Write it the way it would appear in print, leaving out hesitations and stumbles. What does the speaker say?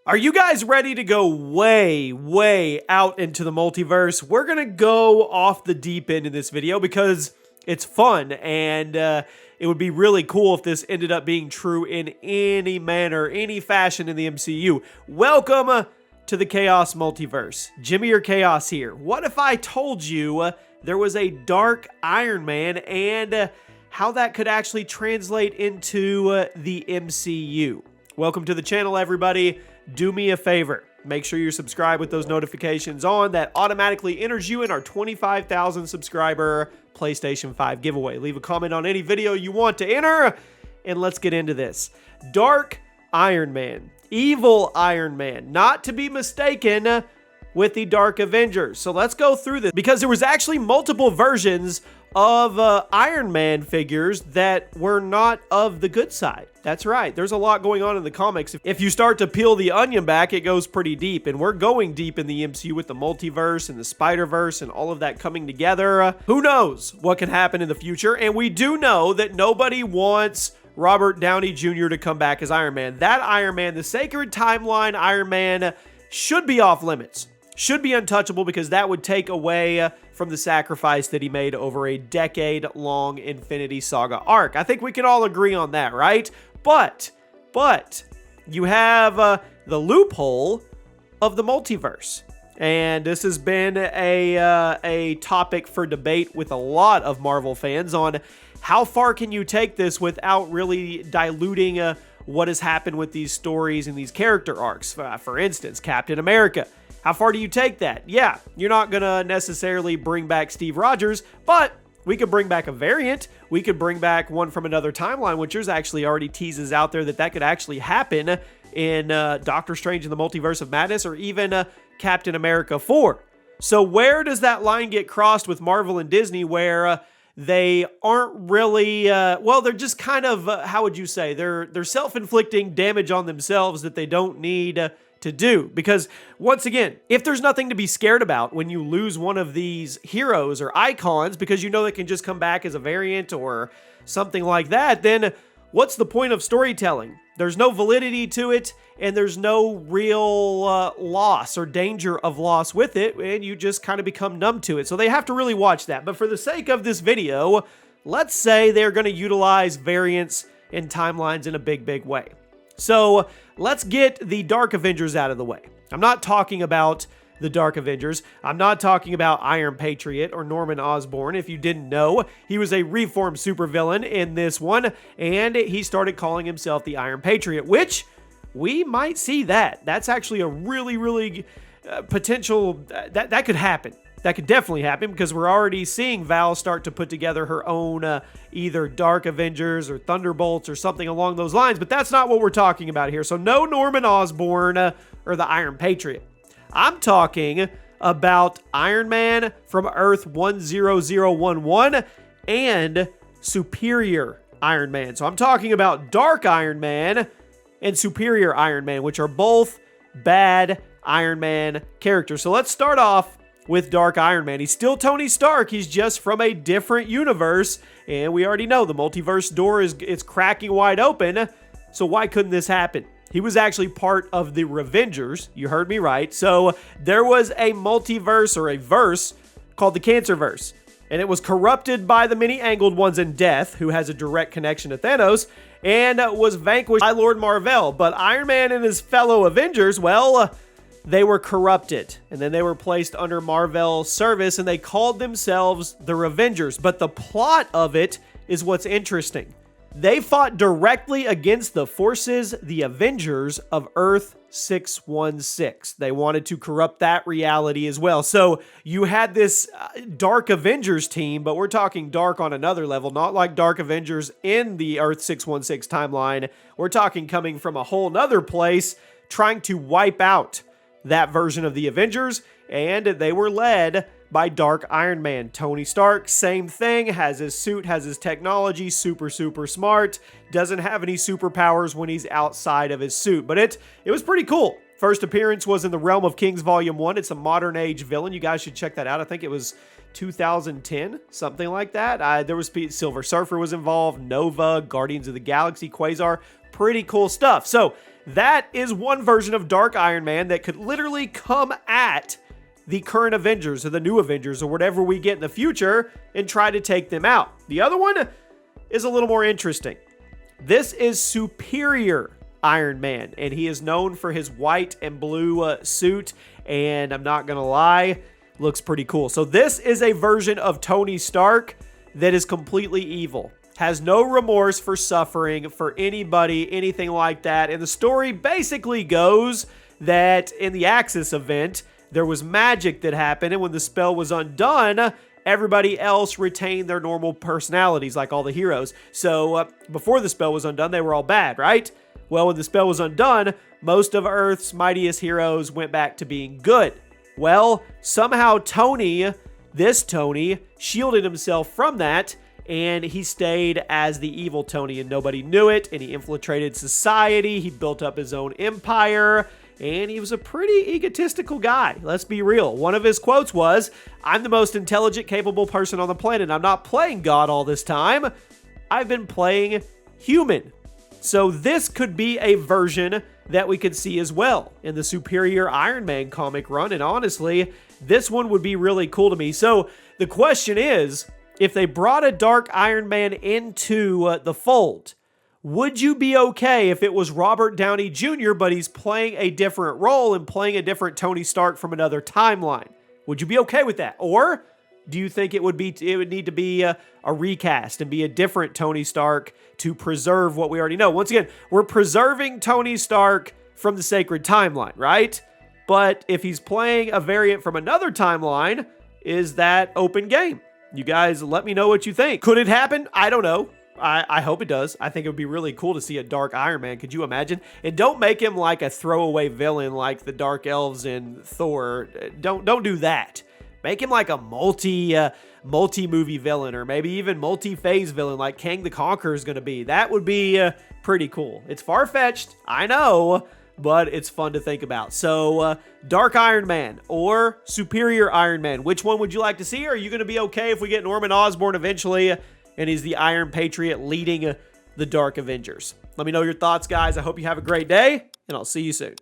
Are you guys ready to go way out into the multiverse? We're going to go off the deep end in this video because it's fun and it would be really cool if this ended up being true in any manner, any fashion in the MCU. Welcome to the Chaos Multiverse. Jimmy or Chaos here. What if I told you there was a Dark Iron Man and how that could actually translate into the MCU? Welcome to the channel, everybody. Do me a favor. Make sure you're subscribed with those notifications on. That automatically enters you in our 25,000 subscriber PlayStation 5 giveaway. Leave a comment on any video you want to enter, and let's get into this. Dark Iron Man. Evil Iron Man. Not to be mistaken with the Dark Avengers. So let's go through this because there was actually multiple versions of Iron Man figures that were not of the good side. That's right. There's a lot going on in the comics. If you start to peel the onion back, it goes pretty deep. And we're going deep in the MCU with the multiverse and the Spider-Verse and all of that coming together. Who knows what can happen in the future? And we do know that nobody wants Robert Downey Jr. to come back as Iron Man. That Iron Man, the Sacred Timeline Iron Man, should be off limits. Should be untouchable because that would take away from the sacrifice that he made over a decade-long Infinity Saga arc. I think we can all agree on that, right? But you have the loophole of the multiverse. And this has been a topic for debate with a lot of Marvel fans on how far can you take this without really diluting what has happened with these stories and these character arcs. For instance, Captain America. How far do you take that? Yeah, you're not going to necessarily bring back Steve Rogers, but we could bring back a variant. We could bring back one from another timeline, which there's actually already teases out there that could actually happen in Doctor Strange in the Multiverse of Madness or even Captain America 4. So where does that line get crossed with Marvel and Disney where they aren't really, well, they're just kind of, how would you say, they're self-inflicting damage on themselves that they don't need to do? Because once again, if there's nothing to be scared about when you lose one of these heroes or icons because you know they can just come back as a variant or something like that, then what's the point of storytelling? There's no validity to it and there's no real loss or danger of loss with it, and you just kind of become numb to it. So they have to really watch that. But for the sake of this video, let's say they're going to utilize variants and timelines in a big way. So let's get the Dark Avengers out of the way. I'm not talking about the Dark Avengers. I'm not talking about Iron Patriot or Norman Osborn. If you didn't know, he was a reformed supervillain in this one, and he started calling himself the Iron Patriot, which we might see that. That's actually a really potential, that could happen. That could definitely happen because we're already seeing Val start to put together her own either Dark Avengers or Thunderbolts or something along those lines, but that's not what we're talking about here. So no Norman Osborn or the Iron Patriot. I'm talking about Iron Man from Earth 10011 and Superior Iron Man. So I'm talking about Dark Iron Man and Superior Iron Man, which are both bad Iron Man characters. So let's start off with Dark Iron Man. He's still Tony Stark. He's just from a different universe. And we already know the multiverse door is cracking wide open. So why couldn't this happen? He was actually part of the Revengers. You heard me right. So there was a multiverse or a verse called the Cancerverse. And it was corrupted by the many-angled ones in Death, who has a direct connection to Thanos, and was vanquished by Lord Marvel. But Iron Man and his fellow Avengers, well, they were corrupted, and then they were placed under Marvel's service, and they called themselves the Revengers. But the plot of it is what's interesting. They fought directly against the forces, the Avengers of Earth 616. They wanted to corrupt that reality as well. So you had this Dark Avengers team, but we're talking dark on another level, not like Dark Avengers in the Earth 616 timeline. We're talking coming from a whole nother place, trying to wipe out that version of the Avengers, and they were led by Dark Iron Man. Tony Stark, same thing, has his suit, has his technology, super smart, doesn't have any superpowers when he's outside of his suit, but it was pretty cool. First appearance was in the Realm of Kings Volume 1. It's a modern age villain. You guys should check that out. I think it was 2010, something like that. There was Silver Surfer was involved, Nova, Guardians of the Galaxy, Quasar, pretty cool stuff. So that is one version of Dark Iron Man that could literally come at the current Avengers or the new Avengers or whatever we get in the future and try to take them out. The other one is a little more interesting. This is Superior Iron Man, and he is known for his white and blue suit, and I'm not gonna lie, looks pretty cool. So this is a version of Tony Stark that is completely evil, has no remorse for suffering for anybody, anything like that. And the story basically goes that in the Axis event, there was magic that happened, and when the spell was undone, everybody else retained their normal personalities, like all the heroes. So before the spell was undone, they were all bad, right? Well, when the spell was undone, most of Earth's mightiest heroes went back to being good. Well, somehow Tony, this Tony, shielded himself from that, and he stayed as the evil Tony, and nobody knew it, and he infiltrated society, he built up his own empire, and he was a pretty egotistical guy. Let's be real. One of his quotes was, "I'm the most intelligent, capable person on the planet. I'm not playing God all this time. I've been playing human." So this could be a version that we could see as well in the Superior Iron Man comic run, and honestly, this one would be really cool to me. So the question is, if they brought a Dark Iron Man into the fold, would you be okay if it was Robert Downey Jr., but he's playing a different role and playing a different Tony Stark from another timeline? Would you be okay with that? Or do you think it would need to be a recast and be a different Tony Stark to preserve what we already know? Once again, we're preserving Tony Stark from the sacred timeline, right? But if he's playing a variant from another timeline, is that open game? You guys let me know what you think. Could it happen? I don't know. I hope it does. I think it would be really cool to see a Dark Iron Man. Could you imagine? And don't make him like a throwaway villain like the Dark Elves in Thor. Don't do that. Make him like a multi-movie villain, or maybe even multi-phase villain like Kang the Conqueror is going to be. That would be pretty cool. It's far-fetched, I know, but it's fun to think about. So, Dark Iron Man or Superior Iron Man, which one would you like to see? Are you going to be okay if we get Norman Osborn eventually, and he's the Iron Patriot leading the Dark Avengers? Let me know your thoughts, guys. I hope you have a great day, and I'll see you soon.